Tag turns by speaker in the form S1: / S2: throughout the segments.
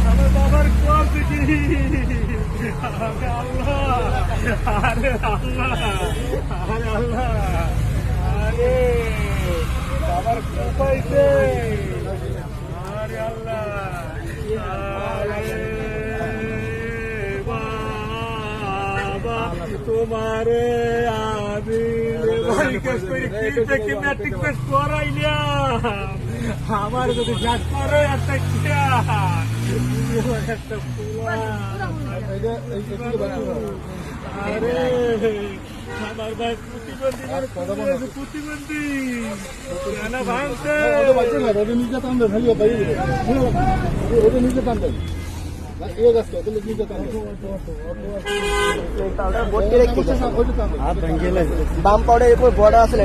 S1: আমার বাবার কোয়ালছে কি আল্লাহ, আরে আল্লাহ, আরে আল্লাহ, আরে বাবার কোপাইছে, আরে আল্লাহ, আরে বাবা তোমারে আমি ম্যাট্রিক পাস করাইলাম, আমার যদি যাক করে একটা আরে আমার ভাই প্রতিবন্ধী ভাঙছে
S2: নিজে টানবেন নিজে টানবেন
S3: বাম পাউডার এরপর বর্ডার আছে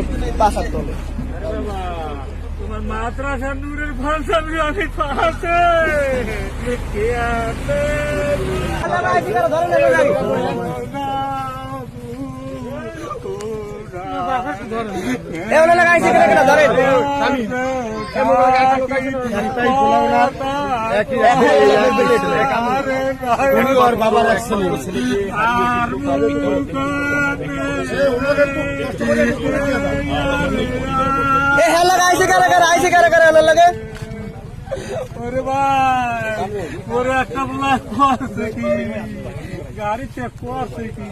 S3: 5 হাত তলে।
S1: তোমার মাদ্রাসা নূরের ভাষাবি আমি পাশে কে আছে
S2: বাবা রাখছেন
S1: ওরে ভাই ওরে একটা বলা করছে কি গাড়ি চেক করছে কি